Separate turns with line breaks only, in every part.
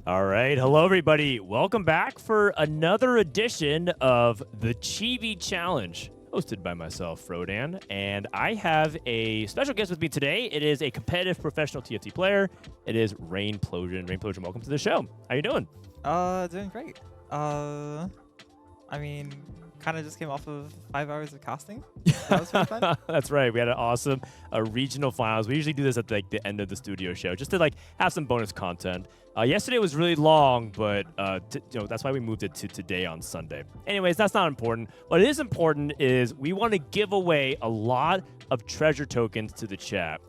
All right. Hello, everybody. Welcome back for another edition of the Chibi Challenge, hosted by myself, Frodan. And I have a special guest with me today. It is a competitive professional TFT player. It is Rainplosion. Rainplosion, welcome to the show. How you doing?
Doing great. I mean, kind of just came off of 5 hours of casting. That was really fun.
That's right. We had an awesome regional finals. We usually do this at the end of the studio show, just to have some bonus content. Yesterday was really long, but that's why we moved it to today on Sunday. Anyways, that's not important. What is important is we want to give away a lot of treasure tokens to the chat,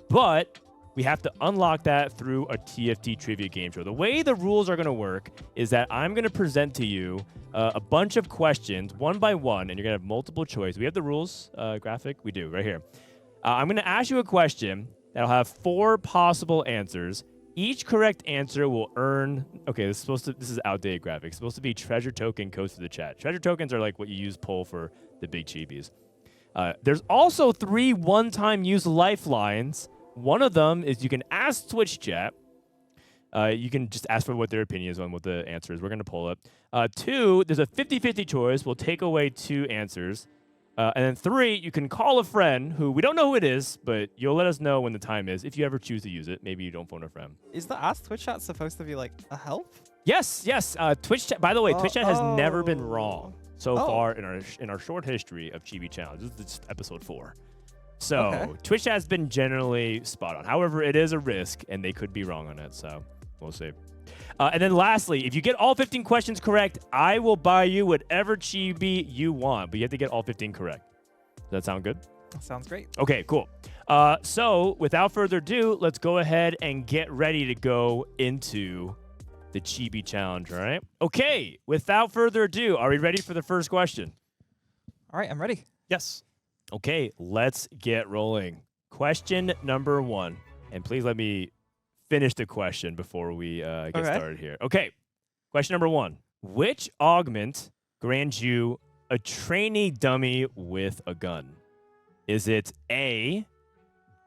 but we have to unlock that through a TFT trivia game show. The way the rules are going to work is that I'm going to present to you a bunch of questions one by one, and you're going to have multiple choice. We have the rules graphic. We do right here. I'm going to ask you a question that'll have 4 possible answers. Each correct answer will earn. Okay, this is outdated graphics. It's supposed to be treasure token codes to the chat. Treasure tokens are like what you use pull for the big chibis. There's also 3 one-time use lifelines. One of them is you can ask Twitch chat. You can just ask for what their opinion is on what the answer is. We're going to pull it. 2, there's a 50-50 choice. We'll take away 2 answers. And then 3, you can call a friend who we don't know who it is, but you'll let us know when the time is if you ever choose to use it. Maybe you don't phone a friend.
Is the Ask Twitch chat supposed to be like a help?
Yes. Twitch chat. By the way, Twitch chat has never been wrong so far in our short history of Chibi Challenge. This is episode 4. So Twitch chat has been generally spot on. However, it is a risk, and they could be wrong on it. So we'll see. And then lastly, if you get all 15 questions correct, I will buy you whatever chibi you want. But you have to get all 15 correct. Does that sound good?
That sounds great.
Okay, cool. So without further ado, let's go ahead and get ready to go into the Chibi Challenge, all right? Okay, without further ado, are we ready for the first question?
All right, I'm ready.
Yes. Okay, let's get rolling. Question number 1. And please let me finish the question before we get started here. Okay, question number 1. Which augment grants you a trainee dummy with a gun? Is it A,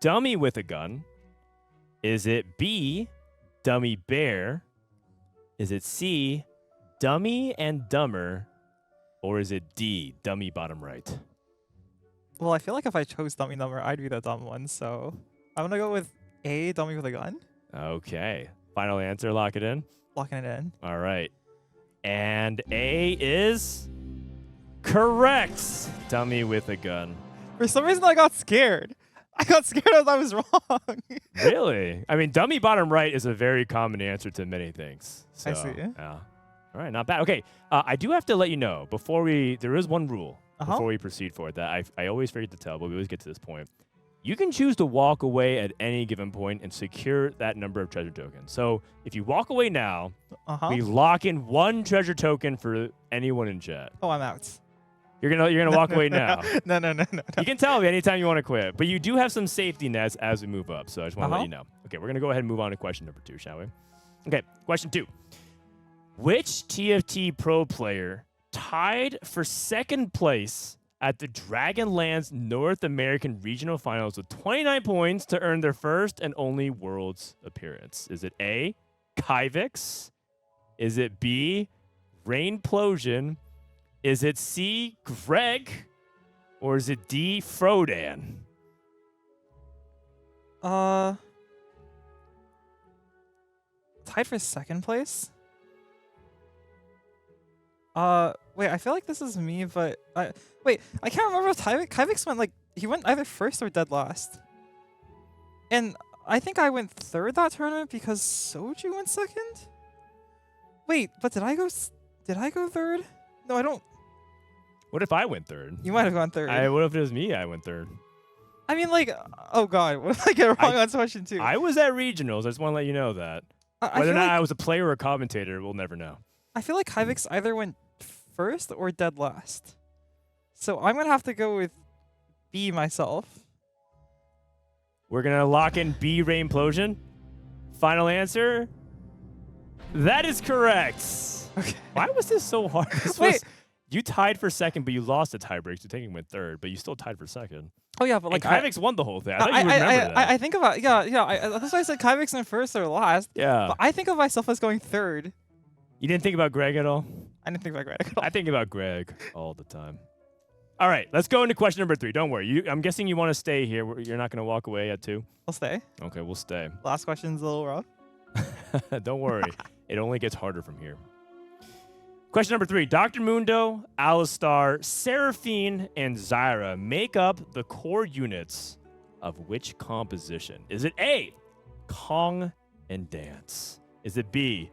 dummy with a gun? Is it B, dummy bear? Is it C, dummy and dumber? Or is it D, dummy bottom right?
Well, I feel like if I chose dummy number, I'd be the dumb one. So I'm going to go with A, dummy with a gun.
Okay. Final answer, lock it in?
Locking it in.
All right. And A is correct. Dummy with a gun.
For some reason, I got scared. I got scared as I was wrong.
Really? I mean, dummy bottom right is a very common answer to many things. So,
I see.
Yeah. All right, not bad. Okay, I do have to let you know, there is one rule before we proceed forward that I always forget to tell, but we always get to this point. You can choose to walk away at any given point and secure that number of treasure tokens. So if you walk away now, we lock in 1 treasure token for anyone in chat.
Oh, I'm out.
You're gonna walk away now.
No.
You can tell me anytime you want to quit, but you do have some safety nets as we move up. So I just want to let you know. Okay, we're gonna go ahead and move on to question number 2, shall we? Okay, question 2. Which TFT Pro player tied for 2nd place at the Dragonlance North American Regional Finals with 29 points to earn their first and only Worlds appearance? Is it A, Kyvix? Is it B, Rainplosion? Is it C, Greg? Or is it D, Frodan?
Tied for 2nd place? Wait, I feel like this is me, but wait, I can't remember if Kyvix went he went either 1st or dead last. And I think I went 3rd that tournament because Soju went 2nd? Wait, but did I go 3rd? No, I don't.
What if I went 3rd?
You might have gone 3rd.
What if it was me? I went 3rd.
I mean, oh god, what if I get wrong on question 2?
I was at regionals. I just want to let you know that. Whether or not I was a player or a commentator, we'll never know.
I feel like Kyvix either went 1st or dead last. So I'm going to have to go with B myself.
We're going to lock in B, Rainplosion. Final answer? That is correct.
Okay.
Why was this so hard?
Wait.
You tied for 2nd, but you lost a tiebreak, so technically went 3rd, but you still tied for 2nd.
Oh yeah, but like
Kyvix won the whole thing. I thought you would remember that.
I think about that's why I said Kyvix in first or last.
Yeah.
But I think of myself as going third.
You didn't think about Greg at all?
I didn't think about Greg at all.
I think about Greg all the time. All right, let's go into question number 3. Don't worry. I'm guessing you want to stay here. You're not going to walk away at 2?
We'll stay.
Okay, we'll stay.
Last question's a little rough.
Don't worry. It only gets harder from here. Question number 3. Dr. Mundo, Alistar, Seraphine, and Zyra make up the core units of which composition? Is it A, Kong and Dance? Is it B,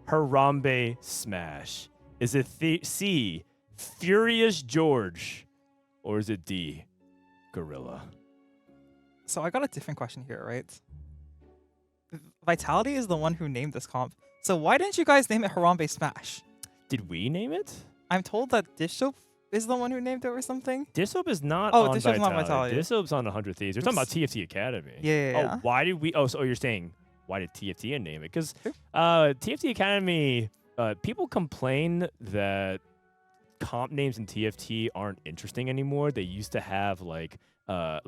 Harambe Smash? Is it C, Furious George? Or is it D, Gorilla?
So I got a different question here, right? Vitality is the one who named this comp. So why didn't you guys name it Harambe Smash?
Did we name it?
I'm told that Dish Soap is the one who named it or something.
Dish Soap is not
Oh,
on
Dish Soap's
Vitality.
not Vitality.
Dish Soap's on 100 Thieves. You're talking about TFT Academy.
Yeah.
Oh, why did we... Oh, so you're saying, why did TFT name it? Because
Sure.
TFT Academy, people complain that comp names in TFT aren't interesting anymore. They used to have like a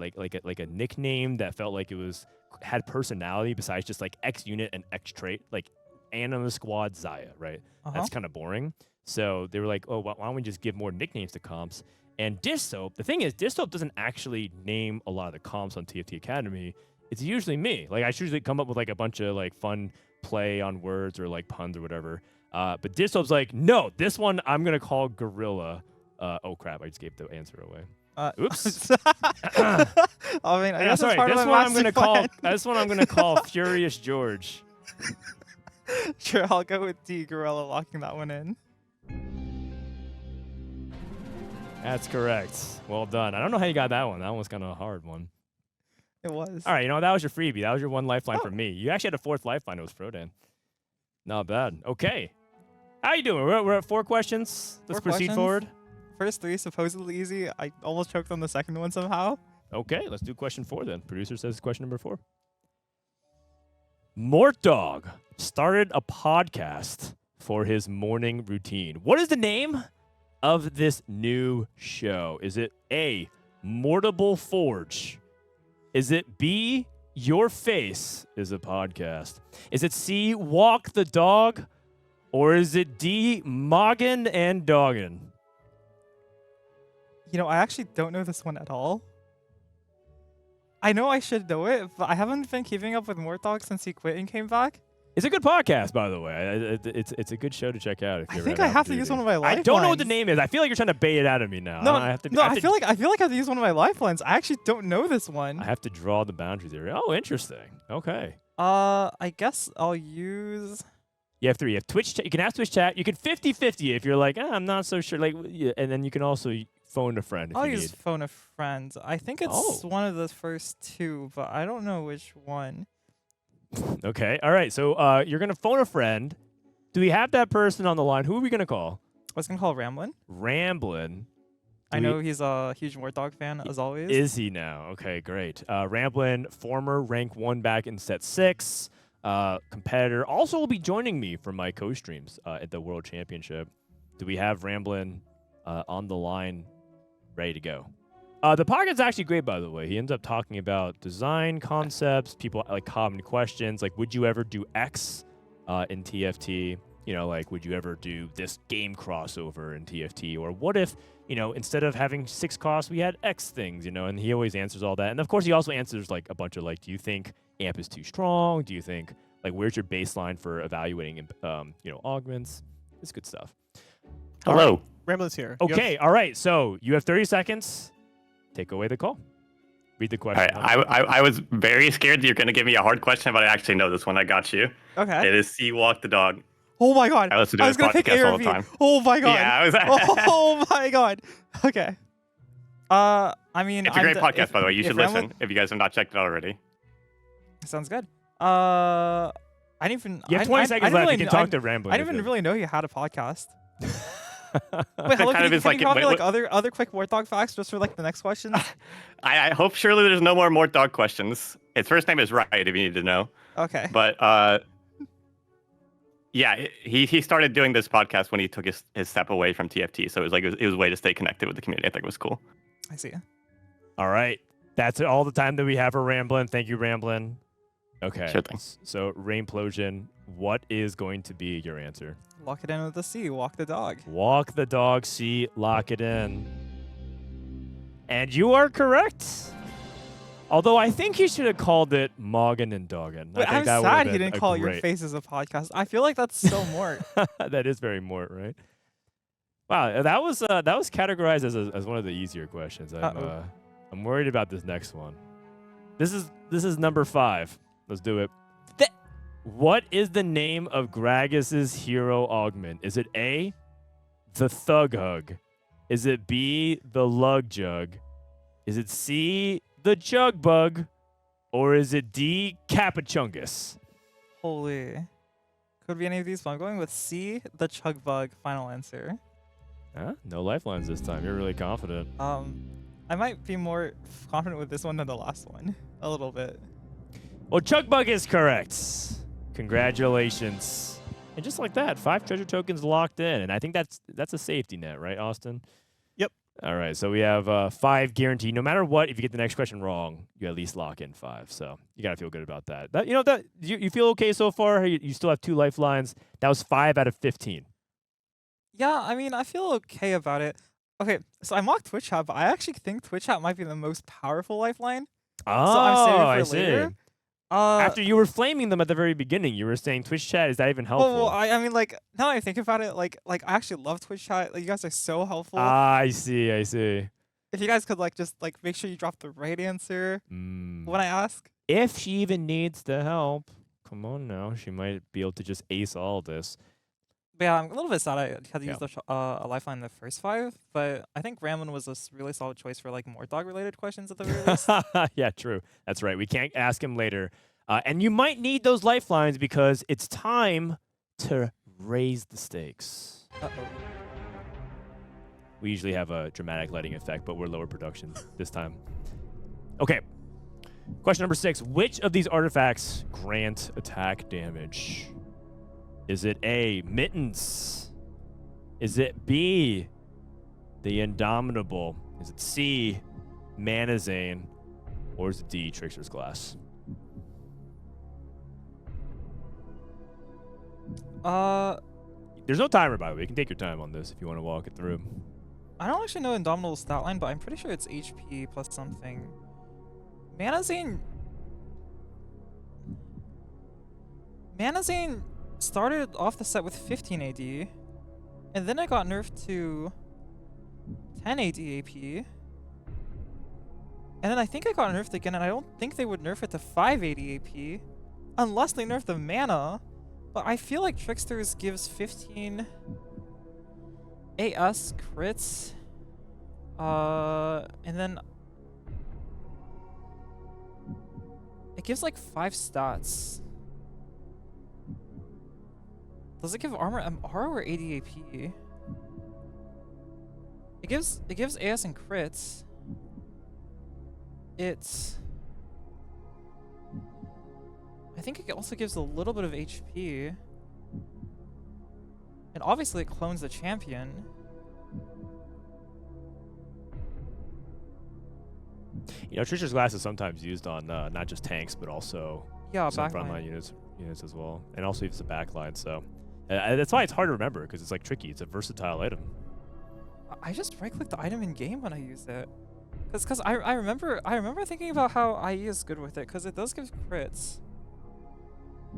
nickname that felt like it had personality besides just like X unit and X trait, like Anima Squad Zaya, right? That's kind of boring. So they were like, oh, why don't we just give more nicknames to comps? And Dish Soap, the thing is, Dish Soap doesn't actually name a lot of the comps on TFT Academy. It's usually me. Like I usually come up with like a bunch of like fun play on words or like puns or whatever. But Dish Soap's like, no, this one I'm gonna call Gorilla. Oh crap! I just gave the answer away. Oops.
I mean, I guess
sorry.
part
This
of my
one I'm
master
gonna
plan.
call. This one I'm gonna call Furious George.
Sure, I'll go with D, Gorilla, locking that one in.
That's correct. Well done. I don't know how you got that one. That one was kind of a hard one.
It was.
All right, that was your freebie. That was your one lifeline for me. You actually had a 4th lifeline. It was Frodan. Not bad. Okay. How you doing? We're at 4 questions. Let's proceed forward.
First 3 supposedly easy. I almost choked on the second one somehow.
Okay, let's do question 4 then. Producer says question number 4. Mort Dog started a podcast for his morning routine. What is the name of this new show? Is it A, Mortable Forge? Is it B, Your Face is a podcast? Is it C, Walk the Dog? Or is it D, Moggin and Doggin?
You know, I actually don't know this one at all. I know I should know it, but I haven't been keeping up with Mortdog since he quit and came back.
It's a good podcast, by the way. It's a good show to check out. If you
I think I have to use one of my lifelines.
I don't know what the name is. I feel like you're trying to bait it out of me now.
I feel like I have to use one of my lifelines. I actually don't know this one.
I have to draw the boundaries here. Oh, interesting. Okay.
I guess I'll use...
You have 3. You have Twitch. You can ask Twitch chat. You can 50-50 if you're like, I'm not so sure. Like, yeah, and then you can also phone a friend. If
I'll
you
use
need.
phone a friend. I think it's one of the first 2, but I don't know which one.
Okay. All right. So you're gonna phone a friend. Do we have that person on the line? Who are we gonna call?
I was gonna call Ramblin.
Ramblin.
I know he's a huge Mortdog fan, as always.
Is he now? Okay, great. Ramblin, former rank 1 back in set 6. Competitor. Also will be joining me for my co-streams at the World Championship. Do we have Ramblin on the line ready to go? The podcast's actually great, by the way. He ends up talking about design concepts, people like common questions, like would you ever do X in TFT? You know, like would you ever do this game crossover in TFT? Or what if, instead of having 6 costs, we had X things, and he always answers all that. And of course, he also answers like a bunch of like, do you think AMP is too strong? Do you think, like, where's your baseline for evaluating, augments? It's good stuff.
Hello. Ramblin's here.
Okay, all right. So you have 30 seconds. Take away the call. Read the question.
I was very scared that you're going to give me a hard question, but I actually know this one. I got you.
Okay.
It is C, Walk the Dog.
Oh my god.
I listen to this
gonna pick
podcast all
ARV.
the time.
Oh my god.
Yeah, I was.
Oh my god. Okay. I mean,
It's a great podcast, by the way. You should
Ramblin-
listen if you guys have not checked it out already.
Sounds good. I didn't even.
You have 20 seconds left. You can talk to Ramblin.
I didn't even really know you had a podcast. Wait,
That
hello,
kind of
can
is
you
like-
tell me
wait,
like other quick Warthog facts just for like the next question?
I hope surely there's no more dog questions. His first name is Riot, if you need to know.
Okay.
But yeah, he started doing this podcast when he took his step away from TFT. So it was a way to stay connected with the community. I think it was cool.
I see.
All right. That's all the time that we have for Ramblin'. Thank you, Ramblin'. Okay.
Sure thing.
So, Rainplosion, what is going to be your answer?
Lock it in with the C. Walk the dog.
Walk the dog, C, lock it in. And you are correct. Although I think he should have called it Moggin and Doggin.
Wait, I'm sad he didn't call Your Face as a podcast. I feel like that's so Mort.
That is very Mort, right? Wow, that was categorized as one of the easier questions. I'm worried about this next one. This is number 5. Let's do it. What is the name of Gragas's hero augment? Is it A, the Thug Hug? Is it B, the Lug Jug? Is it C, the Jug Bug? Or is it D, Capachungus?
Holy. Could be any of these, but I'm going with C, the Chug Bug. Final answer.
Huh? No lifelines this time. You're really confident.
I might be more confident with this one than the last one. A little bit.
Well, Chug Bug is correct. Congratulations. And just like that, 5 treasure tokens locked in. And I think that's a safety net, right, Austin?
Yep.
All right, so we have 5 guaranteed. No matter what, if you get the next question wrong, you at least lock in 5. So you got to feel good about that. You feel okay so far? You still have 2 lifelines. That was 5 out of 15.
Yeah, I mean, I feel okay about it. Okay, so I mocked Twitch chat, but I actually think Twitch chat might be the most powerful lifeline.
Oh,
so I'm saving
I
for
see.
later.
After you were flaming them at the very beginning, you were saying Twitch chat, is that even helpful?
Well, I mean, like, now that I think about it, like I actually love Twitch chat. Like, you guys are so helpful.
I see.
If you guys could, like, just, like, make sure you drop the right answer when I ask.
If she even needs the help, come on now. She might be able to just ace all this.
But yeah, I'm a little bit sad I had to use a lifeline in the first 5, but I think Ramblin' was a really solid choice for, like, more dog-related questions at the very least.
Yeah, true. That's right. We can't ask him later. And you might need those lifelines because it's time to raise the stakes.
Uh-oh.
We usually have a dramatic lighting effect, but we're lower production this time. Okay. Question number 6. Which of these artifacts grant attack damage? Is it A, Mittens? Is it B, the Indomitable? Is it C, Manazane? Or is it D, Trickster's Glass? There's no timer, by the way. You can take your time on this if you want to walk it through.
I don't actually know Indomitable's stat line, but I'm pretty sure it's HP plus something. Manazane started off the set with 15 AD, and then it got nerfed to 10 AD AP. And then I think it got nerfed again, and I don't think they would nerf it to 5 AD AP, unless they nerf the mana. But I feel like Trickster's gives 15 AS crits, and then it gives like 5 stats. Does it give armor MR or ADAP? It gives AS and crits. I think it also gives a little bit of HP. And obviously it clones the champion.
You know, Trickster's Glass is sometimes used on not just tanks, but also some frontline units as well. And also it's a backline, so that's why it's hard to remember, because it's like tricky. It's a versatile item.
I just right-click the item in game when I use it. Cause I remember thinking about how IE is good with it, because it does give crits.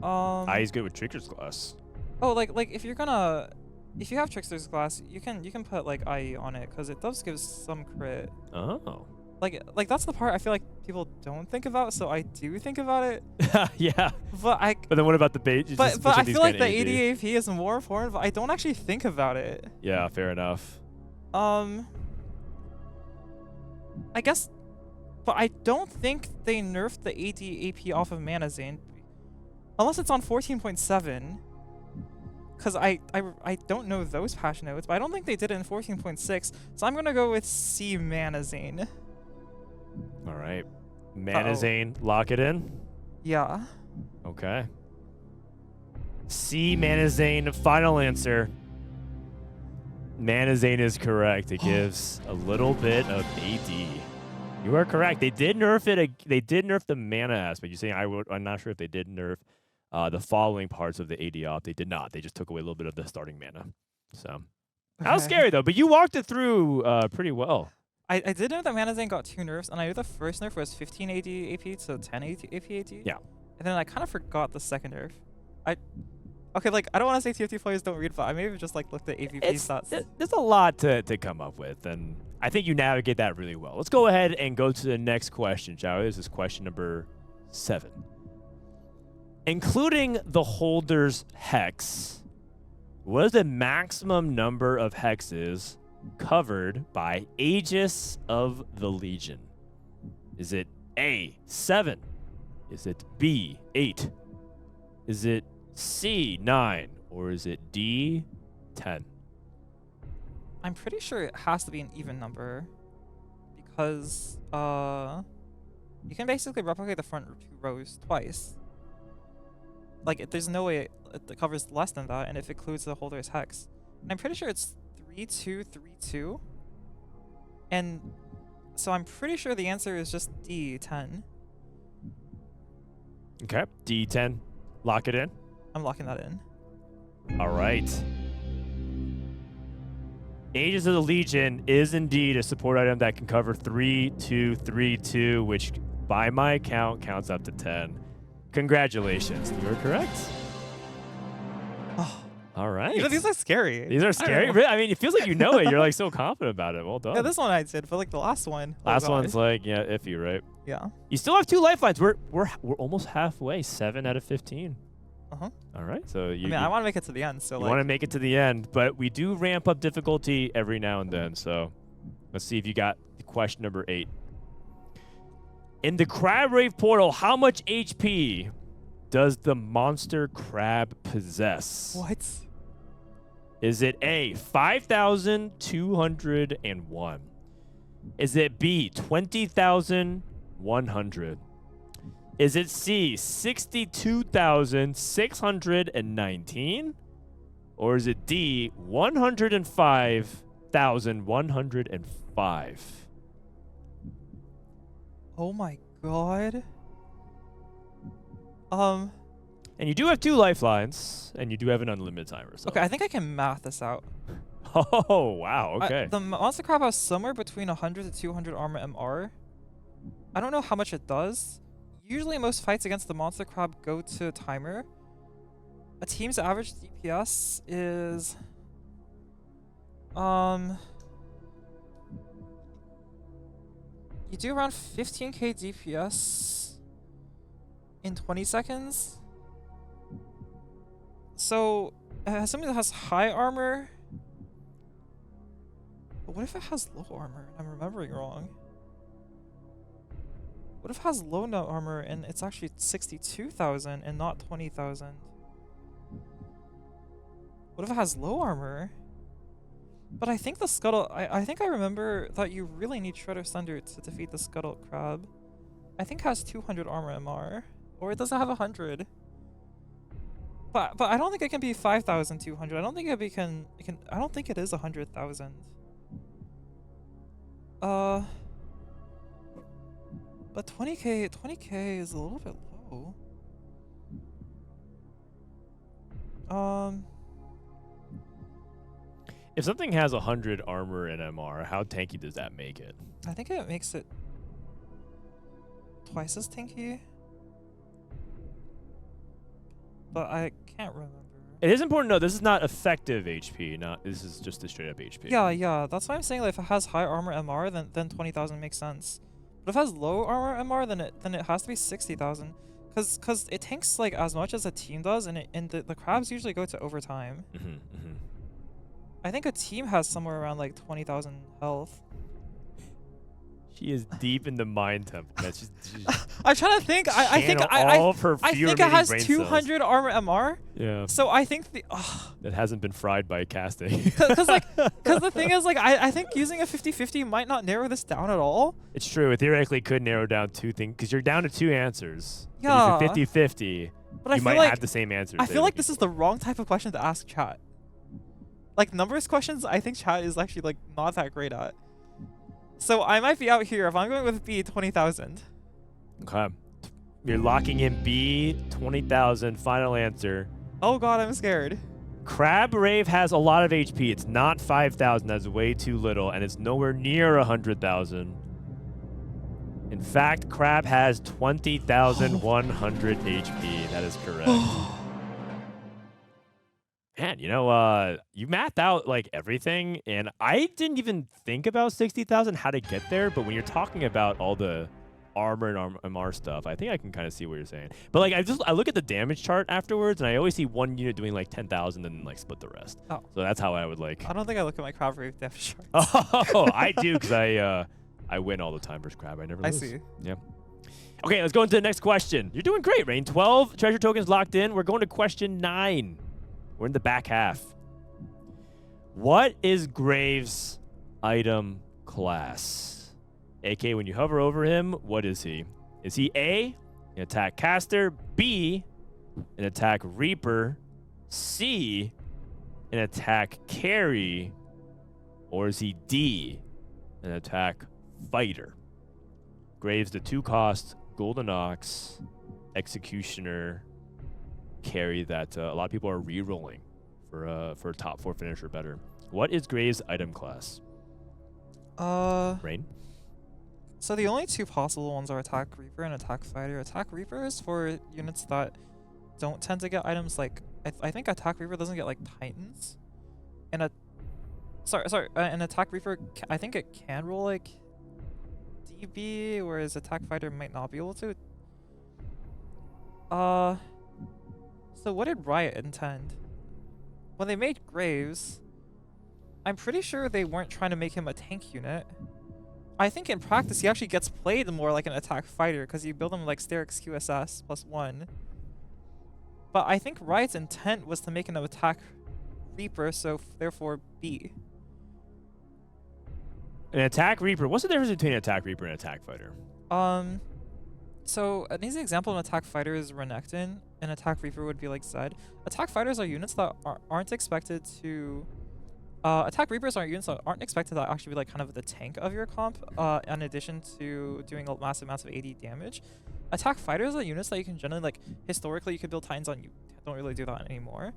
IE is good with Trickster's Glass.
Oh, like if you have Trickster's Glass, you can put like IE on it, because it does give some crit.
Oh.
Like that's the part I feel like people don't think about, so I do think about it.
Yeah.
But
then what about the bait?
But I feel like the ADAP is more important, but I don't actually think about it.
Yeah, fair enough.
I guess, but I don't think they nerfed the ADAP off of Manazane, unless it's on 14.7. Because I don't know those patch notes, but I don't think they did it in 14.6, so I'm gonna go with C Manazane.
All right. Manazane, lock it in?
Yeah.
Okay. C Manazane, final answer. Manazane is correct. It gives a little bit of AD. You are correct. They did nerf it. They did nerf the mana aspect. You're saying I'm not sure if they did nerf the following parts of the AD op. They did not. They just took away a little bit of the starting mana. So that was scary though. But you walked it through pretty well.
I did know that Mana Zane got 2 nerfs, and I knew the first nerf was 15 AD AP to 10 AP AD.
Yeah.
And then I kind of forgot the second nerf. Okay, like, I don't want to say TFT players don't read, but I maybe just, like, looked at AVP stats.
There's a lot to come up with, and I think you navigate that really well. Let's go ahead and go to the next question, shall we? This is question number 7. Including the holder's hex, what is the maximum number of hexes covered by Aegis of the Legion? Is it A, 7? Is it B, 8? Is it C, 9? Or is it D, 10?
I'm pretty sure it has to be an even number because you can basically replicate the front 2 rows twice. Like, there's no way it covers less than that, and if it includes the holder's hex. And I'm pretty sure it's 3, 2, 3, 2. And so I'm pretty sure the answer is just D, 10.
Okay, D10. Lock it in.
I'm locking that in.
All right. Aegis of the Legion is indeed a support item that can cover 3, 2, 3, 2, which by my count counts up to 10. Congratulations. You are correct.
Oh.
All right.
You know, these are scary.
These are scary. I mean, it feels like you know it. You're like so confident about it. Well done.
Yeah, this one I did, but like the last one.
Last one's like, yeah, iffy, right?
Yeah.
You still have 2 lifelines. We're almost halfway. 7 out of 15.
Uh-huh.
All right. So
I mean, I want to make it to the end. So
you
like,
want to make it to the end, but we do ramp up difficulty every now and then. So let's see if you got question number 8. In the Crab Rave portal, how much HP does the monster crab possess?
what?
Is it A, 5,201? Is it B, 20,100? Is it C, 62,619? Or is it D, 105,105?
Oh my god.
And you do have 2 lifelines, and you do have an unlimited timer. So.
Okay, I think I can math this out.
Oh, wow. Okay.
The monster crab has somewhere between 100 to 200 armor MR. I don't know how much it does. Usually most fights against the monster crab go to timer. A team's average DPS is you do around 15k DPS in 20 seconds. So something that has high armor. But what if it has low armor? I'm remembering wrong. What if it has low armor and it's actually 62,000 and not 20,000? What if it has low armor? But I think the Scuttle... I think I remember that you really need Shredder's Thunder to defeat the Scuttle Crab. I think it has 200 armor MR. Or it doesn't have 100. But I don't think it can be 5,200. I don't think it can... I don't think it is 100,000. But 20k is a little bit low.
If something has 100 armor and MR, how tanky does that make it?
I think it makes it twice as tanky. But I can't remember.
It is important to know this is not effective HP, this is just a straight up HP.
Yeah, that's why I'm saying like if it has high armor MR, then 20,000 makes sense. But if it has low armor MR, then it has to be 60,000, cause it tanks like as much as a team does, and the crabs usually go to overtime. I think a team has somewhere around like 20,000 health.
She is deep in the mind temp.
I'm trying to think. I think it has 200 armor MR.
Yeah.
So I think
that hasn't been fried by casting.
Because the thing is like I think using a 50-50 might not narrow this down at all.
It's true. It theoretically could narrow down 2 things because you're down to 2 answers.
Yeah.
If you're 50-50,
but
you might have the same answers.
I feel like this is the wrong type of question to ask chat. Like numbers questions, I think chat is actually like not that great at. So I might be out here. If I'm going with B, 20,000.
Okay. You're locking in B, 20,000. Final answer.
Oh god, I'm scared.
Crab Rave has a lot of HP. It's not 5,000. That's way too little, and it's nowhere near 100,000. In fact, Crab has 20,100 HP. That is correct. Man, you know, you mapped out like everything, and I didn't even think about 60,000, how to get there. But when you're talking about all the armor and MR stuff, I think I can kind of see what you're saying. But like, I look at the damage chart afterwards, and I always see one unit doing like 10,000 and then like split the rest.
Oh.
So that's how I would like.
I don't think I look at my Crab Rave depth chart.
Oh, I do, because I win all the time versus Crab. I never lose.
I see.
Yeah. Okay, let's go into the next question. You're doing great, Rain. 12 treasure tokens locked in. We're going to question 9. We're in the back half. What is Graves' item class? AK, when you hover over him, what is he? Is he A, an attack caster, B, an attack reaper, C, an attack carry, or is he D, an attack fighter? Graves, the 2-cost Golden Ox Executioner carry that a lot of people are re-rolling for a top 4 finish or better. What is Graves' item class?
Rain?
Rain?
So the only 2 possible ones are Attack Reaper and Attack Fighter. Attack Reaper is for units that don't tend to get items like... I think Attack Reaper doesn't get like Titans. And an Attack Reaper, I think it can roll like DB, whereas Attack Fighter might not be able to. So what did Riot intend? When they made Graves, I'm pretty sure they weren't trying to make him a tank unit. I think in practice he actually gets played more like an attack fighter because you build him like Sterix QSS +1. But I think Riot's intent was to make him an attack Reaper, so therefore B.
An attack reaper. What's the difference between an attack reaper and an attack fighter?
So an easy example of an attack fighter is Renekton, and attack reaper would be like Zed. Attack fighters are units that aren't expected to... attack reapers are units that aren't expected to actually be like kind of the tank of your comp, in addition to doing a massive amounts of AD damage. Attack fighters are units that you can generally, like, historically you could build Titans on. You don't really do that anymore.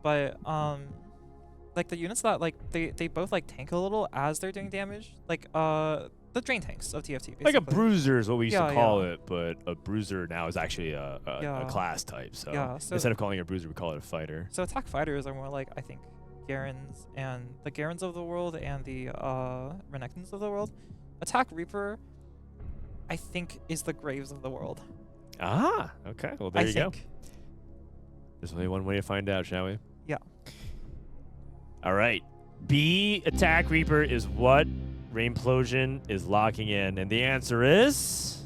But, like the units that, like, they both like tank a little as they're doing damage. Like, the drain tanks of TFT, basically.
Like a bruiser is what we used to call
yeah.
it, but a bruiser now is actually a class type. So,
so
instead of calling it a bruiser, we call it a fighter.
So attack fighters are more like, I think, Garens and the Garens of the world and the Renektons of the world. Attack Reaper, I think, is the Graves of the world.
Ah, okay. Well, there you go.
think.
There's only one way to find out, shall we?
Yeah.
All right. B, Attack Reaper is what Rainplosion is locking in. And the answer is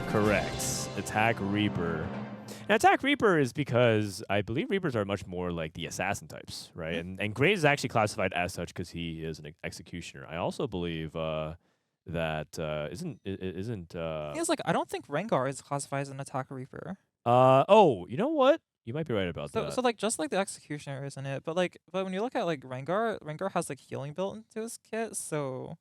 correct. Attack Reaper. And Attack Reaper is because I believe Reapers are much more like the assassin types, right? And Graves is actually classified as such because he is an executioner. I also believe that isn't
It's like, I don't think Rengar is classified as an attack Reaper.
oh, you know what? You might be right about that.
So like just like the executioner, isn't it? But when you look at like Rengar has like healing built into his kit, so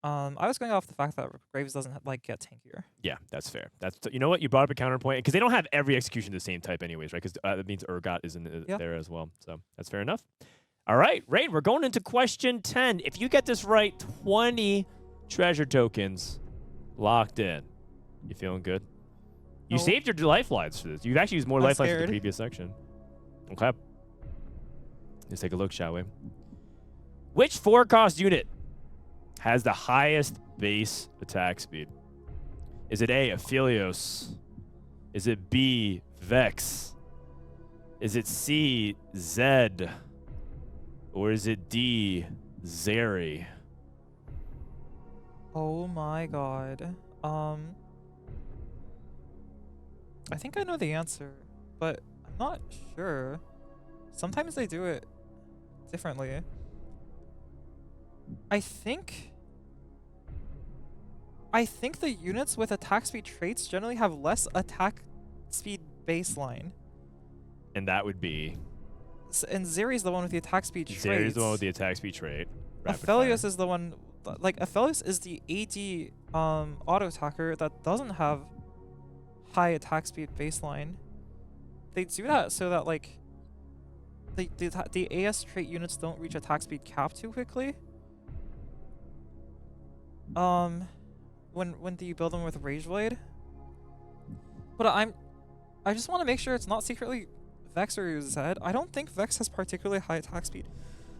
I was going off the fact that Graves doesn't like get tankier.
Yeah, that's fair. That's, you know what? You brought up a counterpoint because they don't have every execution the same type anyways, right? Because that means Urgot is in there as well. So that's fair enough. All right, Rain, we're going into question 10. If you get this right, 20 treasure tokens locked in. You feeling good? You saved your lifelines for this. You've actually used more lifelines in the previous section. Okay. Let's take a look, shall we? Which 4-cost unit has the highest base attack speed? Is it A, Aphelios? Is it B, Vex? Is it C, Zed? Or is it D, Zeri?
Oh my god. I think I know the answer, but I'm not sure. Sometimes they do it differently. I think the units with attack speed traits generally have less attack speed baseline.
And that would be?
And Zeri's the one with the attack speed trait.
Zeri's the one with the attack speed trait.
Aphelios is the one like Aphelios is the AD auto attacker that doesn't have high attack speed baseline. They do that so that like the AS trait units don't reach attack speed cap too quickly. When you build them with Rage Blade. But I just want to make sure it's not secretly Vex or Zed. I don't think Vex has particularly high attack speed.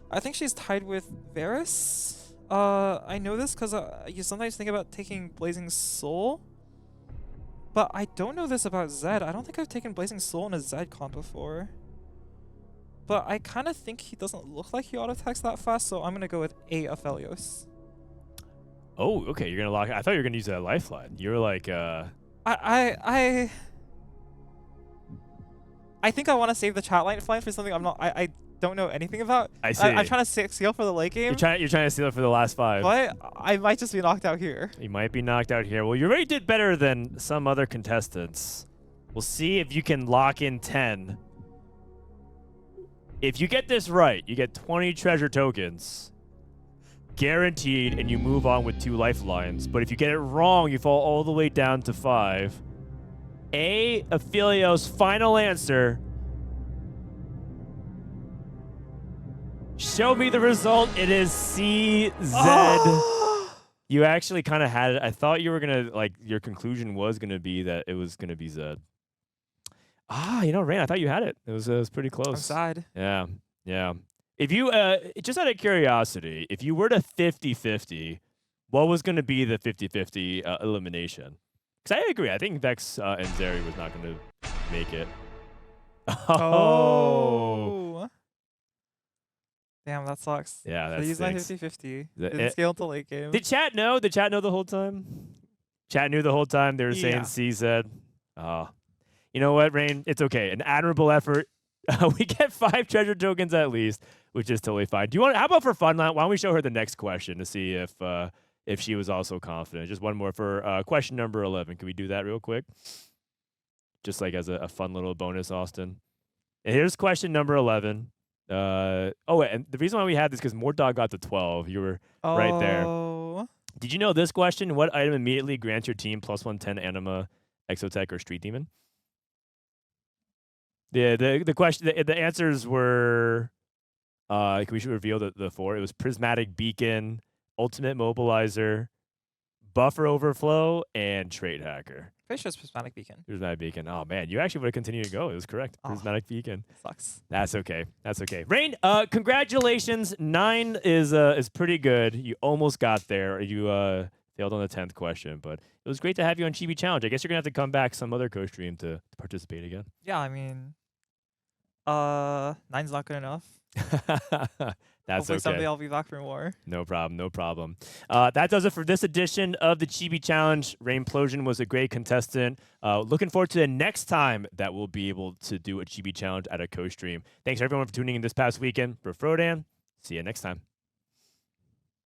I think she's tied with Varus. I know this because you sometimes think about taking Blazing Soul. But I don't know this about Zed. I don't think I've taken Blazing Soul in a Zed comp before. But I kind of think he doesn't look like he auto-attacks that fast, so I'm going to go with A Aphelios.
Oh, okay. You're going to lock it. I thought you were going to use that lifeline. You were like,
I think I want to save the chat lifeline for something I don't know anything about.
I see.
I'm trying to seal for the late game.
You're trying to steal it for the last 5.
But I might just be knocked out here.
You might be knocked out here. Well, you already did better than some other contestants. We'll see if you can lock in 10. If you get this right, you get 20 treasure tokens. Guaranteed, and you move on with 2 lifelines. But if you get it wrong, you fall all the way down to 5. A Aphelios' final answer. Show me the result. It is CZ.
Oh!
You actually kind of had it. I thought you were going to, like, your conclusion was going to be that it was going to be Zed. Ah, you know, Rain, I thought you had it. It was pretty close.
I'm sad.
Yeah, yeah. If you, just out of curiosity, if you were to 50-50, what was going to be the 50-50 elimination? Because I agree. I think Vex and Zeri was not going to make it.
Oh. Damn, that sucks.
Yeah, that
I used my
stinks.
50-50. Didn't scale until late game.
Did chat know? Did chat know the whole time? Chat knew the whole time. They were saying CZ. Oh. You know what, Rain? It's okay. An admirable effort. We get 5 treasure tokens at least, which is totally fine. Do you want? How about for fun? Why don't we show her the next question to see if she was also confident? Just one more for question number 11. Can we do that real quick? Just like as a fun little bonus, Austin. And here's question number 11. And the reason why we had this because Mordog got to 12. You were right there. Did you know this question? What item immediately grants your team +110 Anima, Exotech, or Street Demon? Yeah, the question, the answers were, we should reveal the 4. It was Prismatic Beacon, Ultimate Mobilizer, Buffer Overflow, and Trait Hacker.
Pretty sure it's Prismatic Beacon.
Prismatic Beacon. Oh, man, you actually would have continued to go. It was correct. Prismatic Beacon.
Sucks.
That's okay. That's okay. Rain, congratulations. 9 is pretty good. You almost got there. You failed on the 10th question, but it was great to have you on Chibi Challenge. I guess you're going to have to come back some other co-stream to participate again.
Yeah, I mean, 9's not good enough.
That's
Hopefully
okay.
someday I'll be back for more.
No problem, no problem. That does it for this edition of the Chibi Challenge. Rainplosion was a great contestant. Looking forward to the next time that we'll be able to do a Chibi Challenge at a co-stream. Thanks everyone for tuning in this past weekend. For Frodan, see you next time.